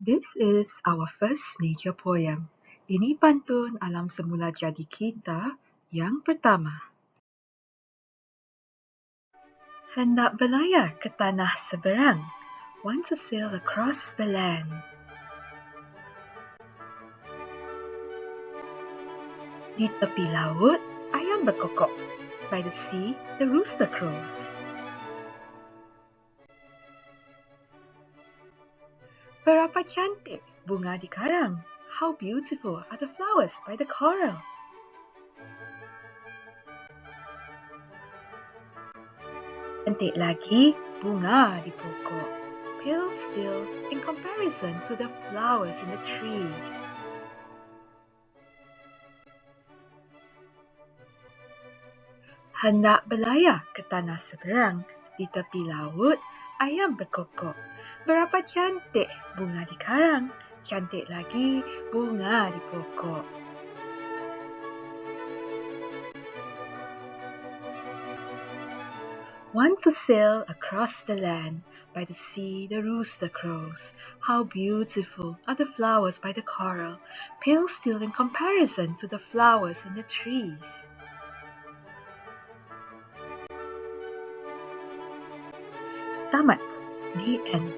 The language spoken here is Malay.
This is our first nature poem. Ini pantun alam semula jadi kita yang pertama. Hendak berlayar ke tanah seberang, want to sail across the land. Di tepi laut, ayam berkokok. By the sea, the rooster crows. Berapa cantik bunga di karang. How beautiful are the flowers by the coral. Cantik lagi bunga di pokok. Pale still in comparison to the flowers in the trees. Hendak berlayar ke tanah seberang, di tepi laut, ayam berkokok. Berapa cantik bunga di karang, cantik lagi bunga di pokok. Want to sail across the land, by the sea the rooster crows. How beautiful are the flowers by the coral, pale still in comparison to the flowers in the trees. Tamat. The end.